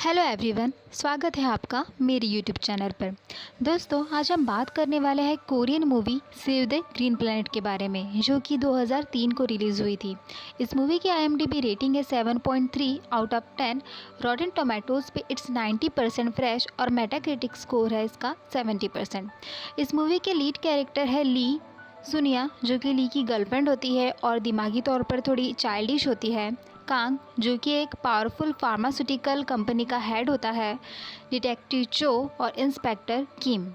Hello everyone, स्वागत है आपका मेरे यूट्यूब चैनल पर। दोस्तों, आज हम बात करने वाले हैं Korean movie save the green planet के बारे में, जो कि 2003 को रिलीज़ हुई थी। इस मूवी की IMDb रेटिंग है 7.3 आउट ऑफ 10। रॉटेन टोमेटोज़ पे इट्स 90% फ्रेश और मेटाक्रिटिक स्कोर है इसका 70%। इस मूवी के लीड कैरेक्टर है ली सुनिया, जो कि ली की गर्लफ्रेंड होती है और दिमागी तौर पर थोड़ी चाइल्डिश होती है। कांग, जो कि एक पावरफुल फार्मास्यूटिकल कंपनी का हेड होता है। डिटेक्टिव चो और इंस्पेक्टर किम।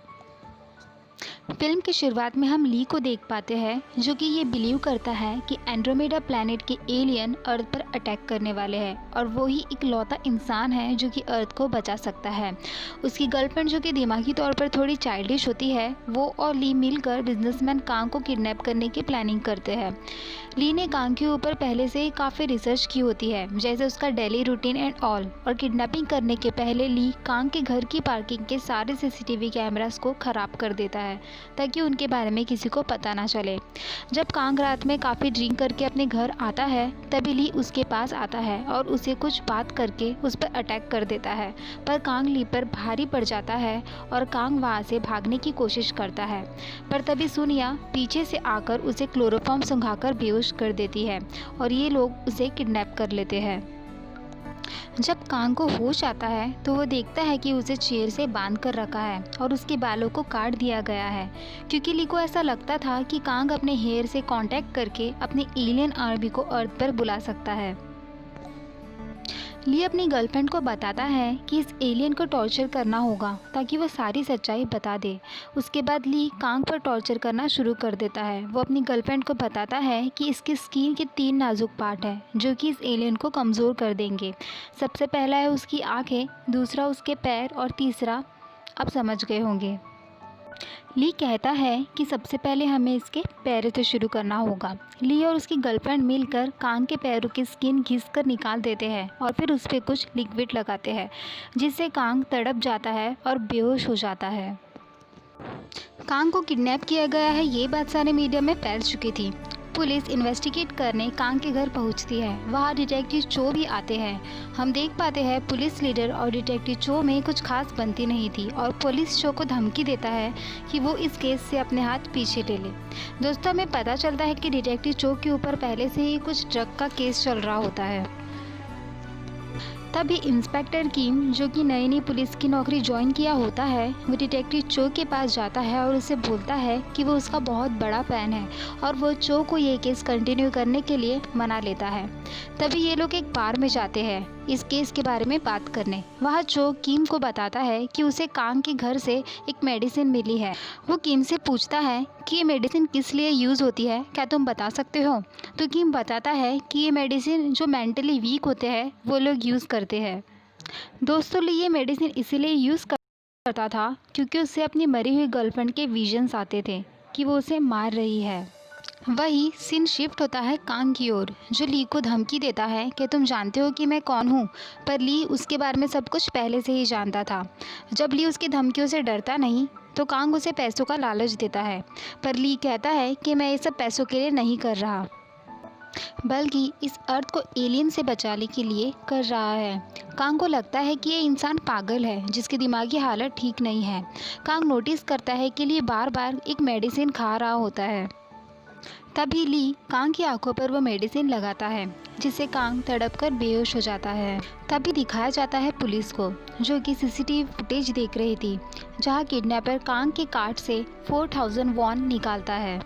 फिल्म की शुरुआत में हम ली को देख पाते हैं, जो कि ये बिलीव करता है कि एंड्रोमेडा प्लैनेट के एलियन अर्थ पर अटैक करने वाले हैं और वो ही इकलौता इंसान है जो कि अर्थ को बचा सकता है। उसकी गर्लफ्रेंड, जो कि दिमागी तौर पर थोड़ी चाइल्डिश होती है, वो और ली मिलकर बिजनेसमैन कांग को किडनैप करने की प्लानिंग करते हैं। ली ने कांग के ऊपर पहले से ही काफ़ी रिसर्च की होती है, जैसे उसका डेली रूटीन एंड ऑल। और किडनैपिंग करने के पहले ली कांग के घर की पार्किंग के सारे CCTV कैमरास को ख़राब कर देता है, ताकि उनके बारे में किसी को पता ना चले। जब कांग रात में काफ़ी ड्रिंक करके अपने घर आता है, तभी ली उसके पास आता है और उसे कुछ बात करके उस पर अटैक कर देता है। पर कांग ली पर भारी पड़ जाता है और कांग वहाँ से भागने की कोशिश करता है, पर तभी सुनिया पीछे से आकर उसे क्लोरोफॉर्म सुंघाकर बेहोश कर देती है और ये लोग उसे किडनैप कर लेते हैं। जब कांग को होश आता है तो वो देखता है कि उसे चेयर से बांध कर रखा है और उसके बालों को काट दिया गया है, क्योंकि ली को ऐसा लगता था कि कांग अपने हेयर से कांटेक्ट करके अपने एलियन आर्मी को अर्थ पर बुला सकता है। ली अपनी गर्लफ्रेंड को बताता है कि इस एलियन को टॉर्चर करना होगा ताकि वो सारी सच्चाई बता दे। उसके बाद ली कांग पर टॉर्चर करना शुरू कर देता है। वो अपनी गर्लफ्रेंड को बताता है कि इसकी स्किन के 3 नाजुक पार्ट हैं, जो कि इस एलियन को कमज़ोर कर देंगे। सबसे पहला है उसकी आँखें, दूसरा उसके पैर और तीसरा आप समझ गए होंगे। ली कहता है कि सबसे पहले हमें इसके पैरों से शुरू करना होगा। ली और उसकी गर्लफ्रेंड मिलकर कांग के पैरों की स्किन घिसकर निकाल देते हैं और फिर उस पर कुछ लिक्विड लगाते हैं, जिससे कांग तड़प जाता है और बेहोश हो जाता है। कांग को किडनैप किया गया है, ये बात सारे मीडिया में फैल चुकी थी। पुलिस इन्वेस्टिगेट करने कांग के घर पहुंचती है। वहाँ डिटेक्टिव चो भी आते हैं। हम देख पाते हैं पुलिस लीडर और डिटेक्टिव चो में कुछ खास बनती नहीं थी और पुलिस चो को धमकी देता है कि वो इस केस से अपने हाथ पीछे ले ले। दोस्तों, हमें पता चलता है कि डिटेक्टिव चो के ऊपर पहले से ही कुछ ड्रग का केस चल रहा होता है। तभी इंस्पेक्टर किम, जो कि नई नई पुलिस की नौकरी ज्वाइन किया होता है, वो डिटेक्टिव चो के पास जाता है और उसे बोलता है कि वो उसका बहुत बड़ा फैन है और वो चो को ये केस कंटिन्यू करने के लिए मना लेता है। तभी ये लोग एक बार में जाते हैं इस केस के बारे में बात करने। वहाँ चो किम को बताता है कि उसे कांग के घर से एक मेडिसिन मिली है। वो किम से पूछता है कि ये मेडिसिन किस लिए यूज़ होती है, क्या तुम बता सकते हो? तो किम बताता है कि ये मेडिसिन जो मेंटली वीक होते हैं वो लोग यूज़ करते हैं। दोस्तों, ये मेडिसिन इसीलिए यूज़ करता था क्योंकि उससे अपनी मरी हुई गर्लफ्रेंड के विजन्स आते थे कि वो उसे मार रही है। वही सीन शिफ्ट होता है कांग की ओर, जो ली को धमकी देता है कि तुम जानते हो कि मैं कौन हूँ। पर ली उसके बारे में सब कुछ पहले से ही जानता था। जब ली उसकी धमकियों से डरता नहीं तो कांग उसे पैसों का लालच देता है, पर ली कहता है कि मैं ये सब पैसों के लिए नहीं कर रहा, बल्कि इस अर्थ को एलियन से बचाने के लिए कर रहा है। कांग को लगता है कि ये इंसान पागल है जिसकी दिमागी हालत ठीक नहीं है। कांग नोटिस करता है कि ली बार बार एक मेडिसिन खा रहा होता है। तभी ली कांग की आंखों पर वो मेडिसिन लगाता है, जिससे कांग तड़पकर बेहोश हो जाता है। तभी दिखाया जाता है पुलिस को, जो कि CCTV फुटेज देख रही थी, जहां किडनैपर कांग के कार्ड से 4000 वॉन निकालता है।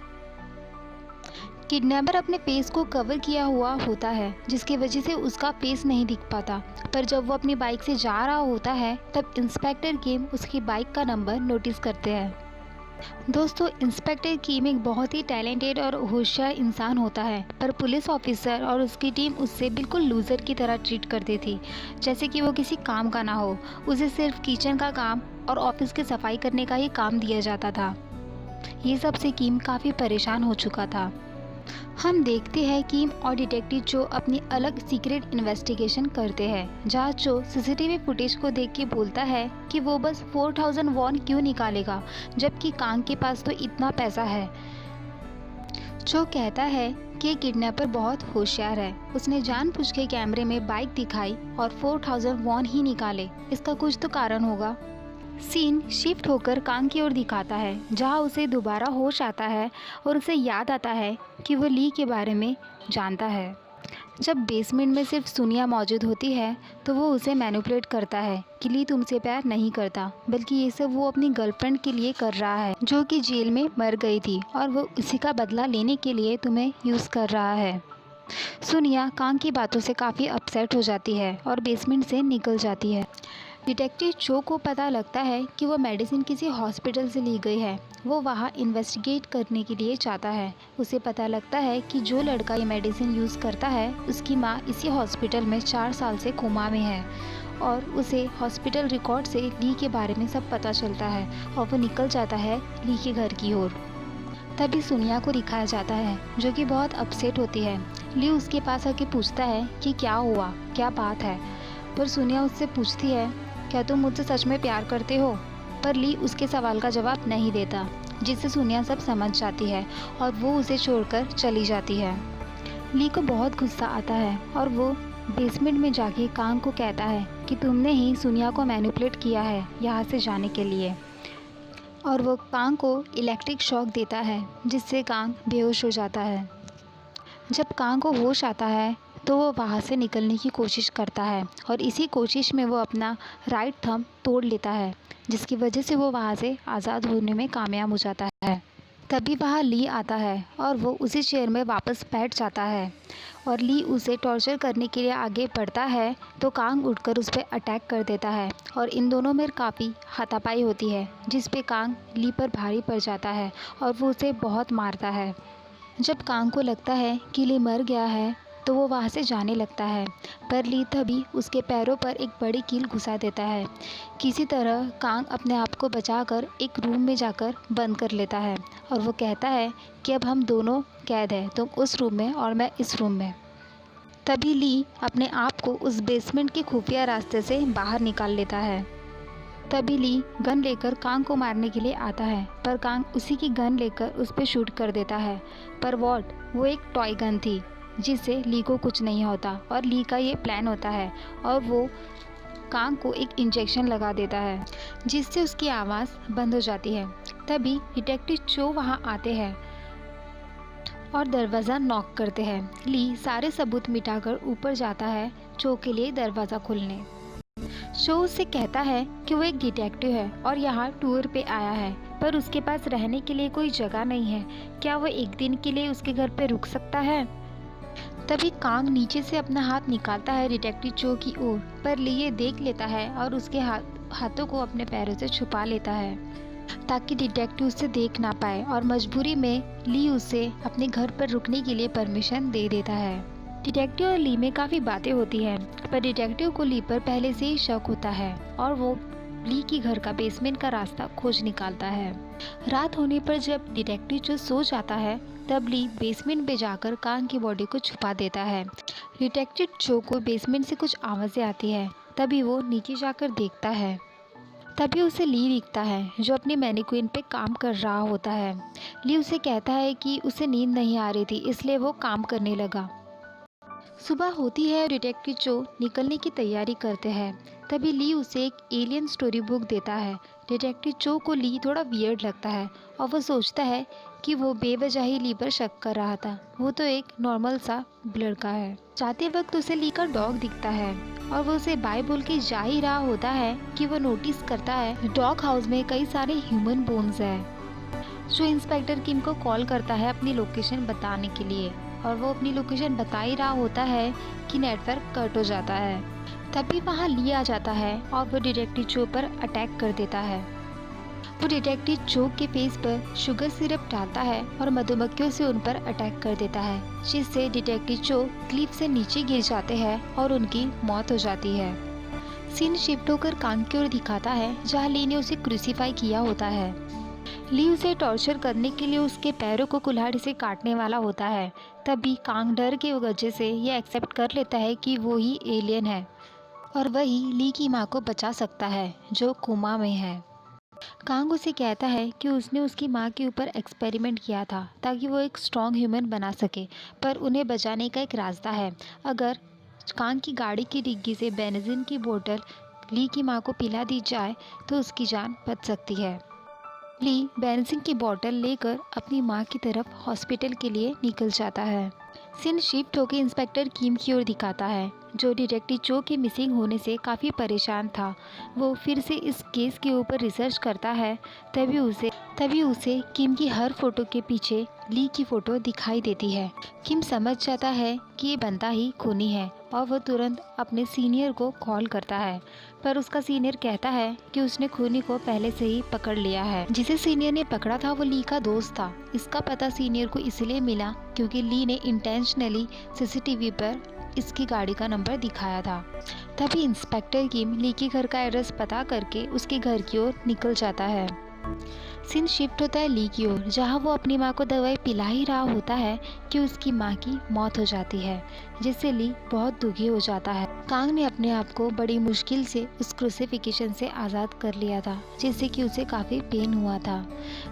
किडनैपर अपने फेस को कवर किया हुआ होता है, जिसकी वजह से उसका फेस नहीं दिख पाता। पर जब वो अपनी बाइक से जा रहा होता है, तब इंस्पेक्टर किम उसकी बाइक का नंबर नोटिस करते हैं। दोस्तों, इंस्पेक्टर किम एक बहुत ही टैलेंटेड और होशियार इंसान होता है, पर पुलिस ऑफिसर और उसकी टीम उससे बिल्कुल लूज़र की तरह ट्रीट करती थी, जैसे कि वो किसी काम का ना हो। उसे सिर्फ किचन का काम और ऑफिस की सफाई करने का ही काम दिया जाता था। ये सब से किम काफ़ी परेशान हो चुका था। हम देखते हैं किम और डिटेक्टिव चो अपनी अलग सीक्रेट इन्वेस्टिगेशन करते हैं, जहाँ चो CCTV फुटेज को देख के बोलता है कि वो बस 4000 वॉन क्यों निकालेगा, जबकि कांग के पास तो इतना पैसा है। जो कहता है कि किडनैपर बहुत होशियार है। उसने जानबूझ के कैमरे में बाइक दिखाई और 4000 वॉन ही निकाले। इसका कुछ तो कारण होगा। सीन शिफ्ट होकर कांग की ओर दिखाता है, जहां उसे दोबारा होश आता है और उसे याद आता है कि वो ली के बारे में जानता है। जब बेसमेंट में सिर्फ सुनिया मौजूद होती है तो वो उसे मैनिपुलेट करता है कि ली तुमसे प्यार नहीं करता, बल्कि ये सब वो अपनी गर्लफ्रेंड के लिए कर रहा है जो कि जेल में मर गई थी, और वो उसी का बदला लेने के लिए तुम्हें यूज़ कर रहा है। सुनिया कांग की बातों से काफ़ी अपसेट हो जाती है और बेसमेंट से निकल जाती है। डिटेक्टिव चो को पता लगता है कि वो मेडिसिन किसी हॉस्पिटल से ली गई है। वो वहाँ इन्वेस्टिगेट करने के लिए जाता है। उसे पता लगता है कि जो लड़का ये मेडिसिन यूज़ करता है उसकी माँ इसी हॉस्पिटल में 4 साल से कोमा में है, और उसे हॉस्पिटल रिकॉर्ड से ली के बारे में सब पता चलता है और वो निकल जाता है ली के घर की ओर। तभी सुनिया को दिखाया जाता है, जो कि बहुत अपसेट होती है। ली उसके पास आके पूछता है कि क्या हुआ, क्या बात है, पर सुनिया उससे पूछती है क्या तुम मुझसे सच में प्यार करते हो, पर ली उसके सवाल का जवाब नहीं देता, जिससे सुनिया सब समझ जाती है और वो उसे छोड़कर चली जाती है। ली को बहुत गुस्सा आता है और वो बेसमेंट में जाके कांग को कहता है कि तुमने ही सुनिया को मैनिपुलेट किया है यहाँ से जाने के लिए, और वो कांग को इलेक्ट्रिक शॉक देता है, जिससे कांग बेहोश हो जाता है। जब कांग को होश आता है तो वो वहाँ से निकलने की कोशिश करता है, और इसी कोशिश में वो अपना राइट थंब तोड़ लेता है, जिसकी वजह से वो वहाँ से आज़ाद होने में कामयाब हो जाता है। तभी वहाँ ली आता है और वो उसी चेयर में वापस बैठ जाता है, और ली उसे टॉर्चर करने के लिए आगे बढ़ता है तो कांग उठकर उस पर अटैक कर देता है, और इन दोनों में काफ़ी हाथापाई होती है, जिस पे कांग ली पर भारी पड़ जाता है और वो उसे बहुत मारता है। जब कांग को लगता है कि ली मर गया है तो वो वहाँ से जाने लगता है, पर ली तभी उसके पैरों पर एक बड़ी कील घुसा देता है। किसी तरह कांग अपने आप को बचाकर एक रूम में जाकर बंद कर लेता है, और वो कहता है कि अब हम दोनों कैद हैं, तुम उस रूम में और मैं इस रूम में। तभी ली अपने आप को उस बेसमेंट के खुफिया रास्ते से बाहर निकाल लेता है। तभी ली गन लेकर कांग को मारने के लिए आता है, पर कांग उसी की गन लेकर उस पर शूट कर देता है। पर वो एक टॉय गन थी, जिससे ली को कुछ नहीं होता, और ली का ये प्लान होता है, और वो कांग को एक इंजेक्शन लगा देता है, जिससे उसकी आवाज़ बंद हो जाती है। तभी डिटेक्टिव चो वहाँ आते हैं और दरवाज़ा नॉक करते हैं। ली सारे सबूत मिटाकर ऊपर जाता है चो के लिए दरवाज़ा खोलने। चो उससे कहता है कि वो एक डिटेक्टिव है और यहाँ टूर पे आया है, पर उसके पास रहने के लिए कोई जगह नहीं है। क्या वो एक दिन के लिए उसके घर पे रुक सकता है? तभी कांग नीचे से अपना हाथ निकालता है डिटेक्टिव चो की ओर, पर ली ये देख लेता है और उसके हाथों को अपने पैरों से छुपा लेता है, ताकि डिटेक्टिव उसे देख ना पाए, और मजबूरी में ली उसे अपने घर पर रुकने के लिए परमिशन दे देता है। डिटेक्टिव और ली में काफ़ी बातें होती हैं, पर डिटेक्टिव को ली पर पहले से ही शक होता है और वो ली की घर का बेसमेंट का रास्ता खोज निकालता है। रात होने पर जब डिटेक्टिव जो सो जाता है, तब ली बेसमेंट पे जाकर कांग की बॉडी को छुपा देता है। डिटेक्टिव चो को बेसमेंट से कुछ आवाज़ें आती है, तभी वो नीचे जाकर देखता है। तभी उसे ली दिखता है, जो अपनी मैनीक्वीन पे काम कर रहा होता है। ली उसे कहता है कि उसे नींद नहीं आ रही थी, इसलिए वो काम करने लगा। सुबह होती है और डिटेक्टिव चो निकलने की तैयारी करते हैं। तभी ली उसे एक एलियन स्टोरी बुक देता है। डिटेक्टिव चो को ली थोड़ा वियर्ड लगता है और वो सोचता है कि वो बेवजह ही ली पर शक कर रहा था, वो तो एक नॉर्मल सा लड़का है। जाते वक्त उसे ली का डॉग दिखता है और वो उसे बाय बोल के जा ही रहा होता है कि वो नोटिस करता है डॉग हाउस में कई सारे ह्यूमन बोन्स हैं। जो इंस्पेक्टर किम को कॉल करता है अपनी लोकेशन बताने के लिए, और वो अपनी लोकेशन बता ही रहा होता है कि नेटवर्क कट हो जाता है। तभी वहाँ ली आ जाता है और वो डिटेक्टिव चो पर अटैक कर देता है। वो डिटेक्टिव चो के फेस पर शुगर सिरप डालता है और मधुमक्खियों से उन पर अटैक कर देता है, जिससे डिटेक्टिव चो क्लिफ से नीचे गिर जाते हैं और उनकी मौत हो जाती है। सीन शिफ्ट होकर कांग की ओर दिखाता है, जहाँ ली ने उसे क्रूसीफाई किया होता है। ली उसे टॉर्चर करने के लिए उसके पैरों को कुल्हाड़ी से काटने वाला होता है। तभी कांग डर के वजह से ये एक्सेप्ट कर लेता है कि वो ही एलियन है और वही ली की माँ को बचा सकता है, जो कोमा में है। कांग उसे कहता है कि उसने उसकी माँ के ऊपर एक्सपेरिमेंट किया था ताकि वो एक स्ट्रॉन्ग ह्यूमन बना सके, पर उन्हें बचाने का एक रास्ता है। अगर कांग की गाड़ी की डिग्गी से बेंजीन की बोतल ली की माँ को पिला दी जाए तो उसकी जान बच सकती है। ली बेंजीन की बोतल लेकर अपनी माँ की तरफ हॉस्पिटल के लिए निकल जाता है। सीन शिफ्ट होकर इंस्पेक्टर किम की ओर दिखाता है, जो डिटेक्टिव चो के मिसिंग होने से काफ़ी परेशान था। वो फिर से इस केस के ऊपर रिसर्च करता है। तभी उसे किम की हर फोटो के पीछे ली की फ़ोटो दिखाई देती है। किम समझ जाता है कि ये बंदा ही खूनी है और वह तुरंत अपने सीनियर को कॉल करता है, पर उसका सीनियर कहता है कि उसने खूनी को पहले से ही पकड़ लिया है। जिसे सीनियर ने पकड़ा था वो ली का दोस्त था। इसका पता सीनियर को इसलिए मिला क्योंकि ली ने इंटेंशनली सीसीटीवी पर इसकी गाड़ी का नंबर दिखाया था। तभी इंस्पेक्टर किम ली के घर का एड्रेस पता करके उसके घर की ओर निकल जाता है। सीन शिफ्ट होता है ली की ओर, जहाँ वो अपनी माँ को दवाई पिला ही रहा होता है कि उसकी माँ की मौत हो जाती है, जिससे ली बहुत दुखी हो जाता है। कांग ने अपने आप को बड़ी मुश्किल से उस क्रूसिफिकेशन से आज़ाद कर लिया था, जिससे कि उसे काफ़ी पेन हुआ था।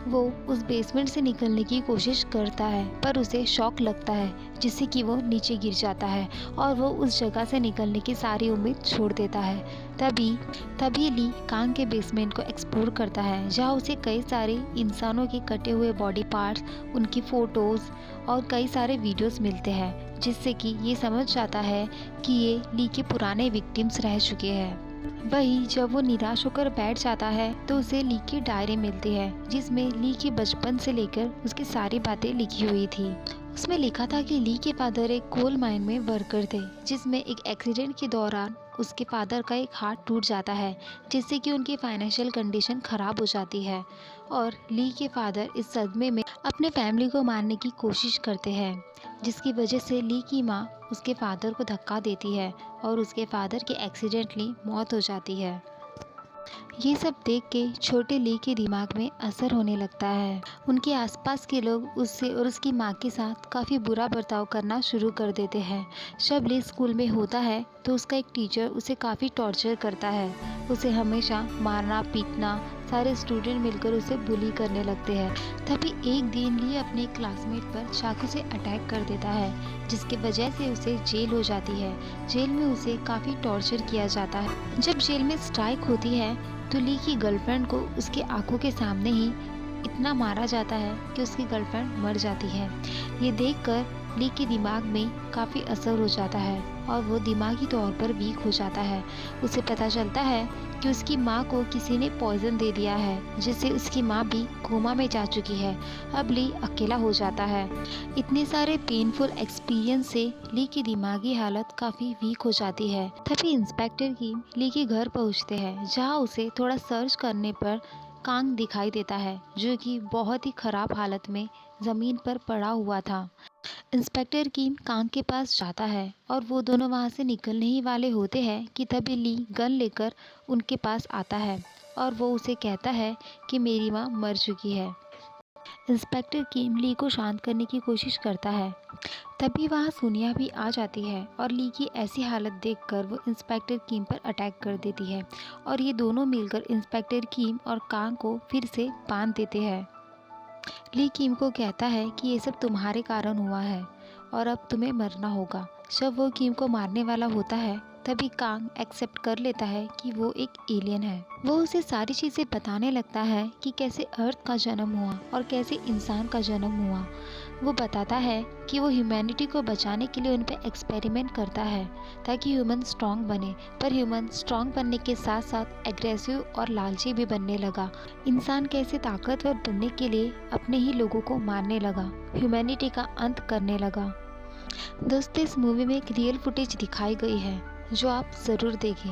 वो उस बेसमेंट से निकलने की कोशिश करता है, पर उसे शॉक लगता है, जिससे कि वो नीचे गिर जाता है और वो उस जगह से निकलने की सारी उम्मीद छोड़ देता है। तभी ली कांग के बेसमेंट को एक्सप्लोर करता है, जहाँ उसे कई सारे इंसानों के कटे हुए बॉडी पार्ट्स, उनकी फ़ोटोज़ और कई सारे वीडियोस मिलते हैं, जिससे कि ये समझ जाता है कि ये ली के पुराने विक्टिम्स रह चुके हैं। वहीं जब वो निराश होकर बैठ जाता है तो उसे ली की डायरी मिलती है, जिसमें ली के बचपन से लेकर उसकी सारी बातें लिखी हुई थी। उसमें लिखा था कि ली के फादर एक कोल माइन में वर्कर थे, जिसमें एक एक्सीडेंट के दौरान उसके फादर का एक हाथ टूट जाता है, जिससे कि उनकी फाइनेंशियल कंडीशन ख़राब हो जाती है और ली के फादर इस सदमे में अपने फैमिली को मारने की कोशिश करते हैं, जिसकी वजह से ली की माँ उसके फादर को धक्का देती है और उसके फादर की एक्सीडेंटली मौत हो जाती है। ये सब देख के छोटे ली के दिमाग में असर होने लगता है। उनके आसपास के लोग उससे और उसकी माँ के साथ काफ़ी बुरा बर्ताव करना शुरू कर देते हैं। जब ली स्कूल में होता है तो उसका एक टीचर उसे काफ़ी टॉर्चर करता है। उसे हमेशा मारना पीटना, सारे स्टूडेंट मिलकर उसे बुली करने लगते हैं। तभी एक दिन ली अपने क्लासमेट पर चाकू से अटैक कर देता है, जिसकी वजह से उसे जेल हो जाती है। जेल में उसे काफ़ी टॉर्चर किया जाता है। जब जेल में स्ट्राइक होती है तो ली की गर्लफ्रेंड को उसकी आंखों के सामने ही इतना मारा जाता है कि उसकी गर्लफ्रेंड मर जाती है। ये देखकर ली के दिमाग में काफ़ी असर हो जाता है और वो दिमागी तौर पर वीक हो जाता है। उसे पता चलता है कि उसकी माँ को किसी ने पॉइजन दे दिया है, जिससे उसकी माँ भी कोमा में जा चुकी है। अब ली अकेला हो जाता है। इतने सारे पेनफुल एक्सपीरियंस से ली की दिमागी हालत काफ़ी वीक हो जाती है। तभी इंस्पेक्टर किम ली के घर पहुँचते हैं, जहाँ उसे थोड़ा सर्च करने पर कांग दिखाई देता है, जो कि बहुत ही ख़राब हालत में ज़मीन पर पड़ा हुआ था। इंस्पेक्टर किम कांग के पास जाता है और वो दोनों वहाँ से निकलने ही वाले होते हैं कि तभी ली गन लेकर उनके पास आता है और वो उसे कहता है कि मेरी माँ मर चुकी है। इंस्पेक्टर किम ली को शांत करने की कोशिश करता है। तभी वहाँ सोनिया भी आ जाती है और ली की ऐसी हालत देखकर वो इंस्पेक्टर किम पर अटैक कर देती है और ये दोनों मिलकर इंस्पेक्टर किम और कांग को फिर से बांध देते हैं। ली किम को कहता है कि ये सब तुम्हारे कारण हुआ है और अब तुम्हें मरना होगा। जब वो किम को मारने वाला होता है तभी कांग एक्सेप्ट कर लेता है कि वो एक एलियन है। वो उसे सारी चीज़ें बताने लगता है कि कैसे अर्थ का जन्म हुआ और कैसे इंसान का जन्म हुआ। वो बताता है कि वो ह्यूमैनिटी को बचाने के लिए उन पर एक्सपेरिमेंट करता है ताकि ह्यूमन स्ट्रांग बने, पर ह्यूमन स्ट्रांग बनने के साथ साथ एग्रेसिव और लालची भी बनने लगा। इंसान कैसे ताकतवर बनने के लिए अपने ही लोगों को मारने लगा, ह्यूमैनिटी का अंत करने लगा। दोस्तों, इस मूवी में एक रियल फुटेज दिखाई गई है जो आप ज़रूर देखें।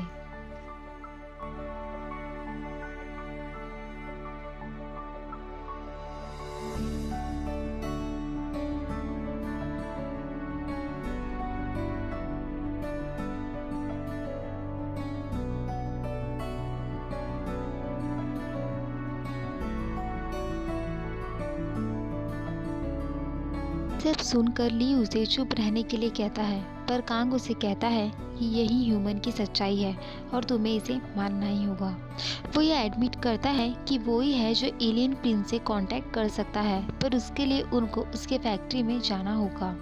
सिर्फ सुनकर ली उसे चुप रहने के लिए कहता है, पर कांग उसे कहता है कि यही ह्यूमन की सच्चाई है और तुम्हें इसे मानना ही होगा। वो ये एडमिट करता है कि वो ही है जो एलियन प्रिंस से कांटेक्ट कर सकता है, पर उसके लिए उनको उसके फैक्ट्री में जाना होगा।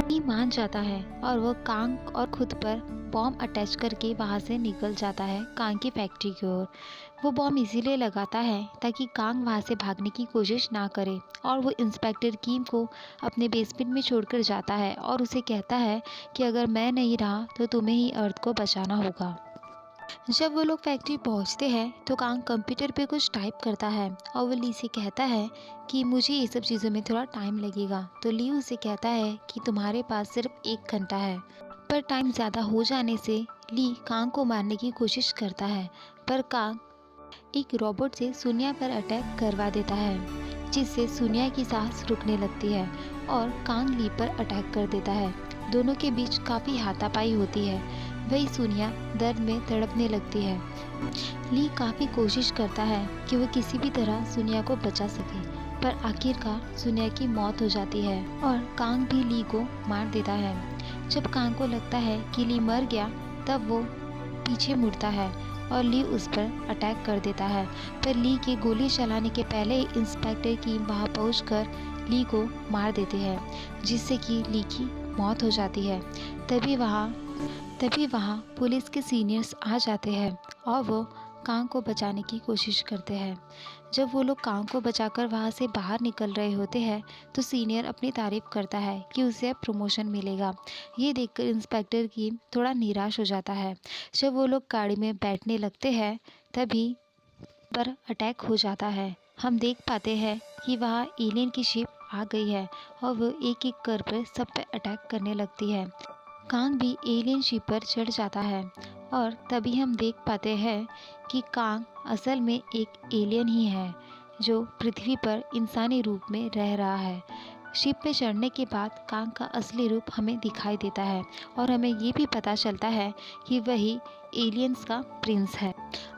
ली मान जाता है और वो कांग और खुद पर बॉम्ब अटैच करके वहाँ से निकल जाता है कांग की फैक्ट्री की ओर। वो बॉम्ब इसीलिए लगाता है ताकि कांग वहाँ से भागने की कोशिश ना करे, और वो इंस्पेक्टर किम को अपने बेसमेंट में छोड़कर जाता है और उसे कहता है कि अगर मैं नहीं रहा तो तुम्हें ही अर्थ को बचाना होगा। जब वो लोग फैक्ट्री पहुंचते हैं तो कांग कंप्यूटर पे कुछ टाइप करता है और वो ली से कहता है कि मुझे ये सब चीज़ों में थोड़ा टाइम लगेगा। तो ली उसे कहता है कि तुम्हारे पास सिर्फ 1 घंटा है। पर टाइम ज़्यादा हो जाने से ली कांग को मारने की कोशिश करता है, पर कांग एक रोबोट से सुनिया पर अटैक करवा देता है, जिससे सुनिया की सांस रुकने लगती है और कांग ली पर अटैक कर देता है। दोनों के बीच काफ़ी हाथापाई होती है। वही सुनिया दर्द में तड़पने लगती है। ली काफ़ी कोशिश करता है कि वो किसी भी तरह सुनिया को बचा सके, पर आखिरकार सुनिया की मौत हो जाती है और कांग भी ली को मार देता है। जब कांग को लगता है कि ली मर गया, तब वो पीछे मुड़ता है और ली उस पर अटैक कर देता है, पर ली के गोली चलाने के पहले इंस्पेक्टर की वहाँ पहुँचकर ली को मार देते हैं, जिससे कि ली की मौत हो जाती है। तभी वहाँ पुलिस के सीनियर्स आ जाते हैं और वो कांग को बचाने की कोशिश करते हैं। जब वो लोग कांग को बचाकर वहाँ से बाहर निकल रहे होते हैं तो सीनियर अपनी तारीफ करता है कि उसे अब प्रमोशन मिलेगा। ये देखकर इंस्पेक्टर किम थोड़ा निराश हो जाता है। जब वो लोग गाड़ी में बैठने लगते हैं तभी पर अटैक हो जाता है। हम देख पाते हैं कि वहाँ एलियन की शिप आ गई है और वो एक एक कर सब पे अटैक करने लगती है। कांग भी एलियन शिप पर चढ़ जाता है और तभी हम देख पाते हैं कि कांग असल में एक एलियन ही है जो पृथ्वी पर इंसानी रूप में रह रहा है। शिप पे चढ़ने के बाद कांग का असली रूप हमें दिखाई देता है और हमें ये भी पता चलता है कि वही एलियंस का प्रिंस है।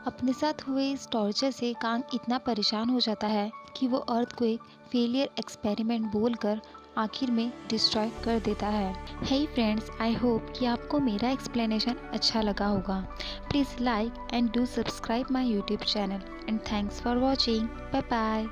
अपने साथ हुए इस टॉर्चर से कांग इतना परेशान हो जाता है कि वो अर्थ को एक फेलियर एक्सपेरिमेंट बोलकर आखिर में डिस्ट्रॉय कर देता है। हे फ्रेंड्स, आई होप कि आपको मेरा एक्सप्लेनेशन अच्छा लगा होगा। Please like and do subscribe my YouTube channel and thanks for watching. Bye bye.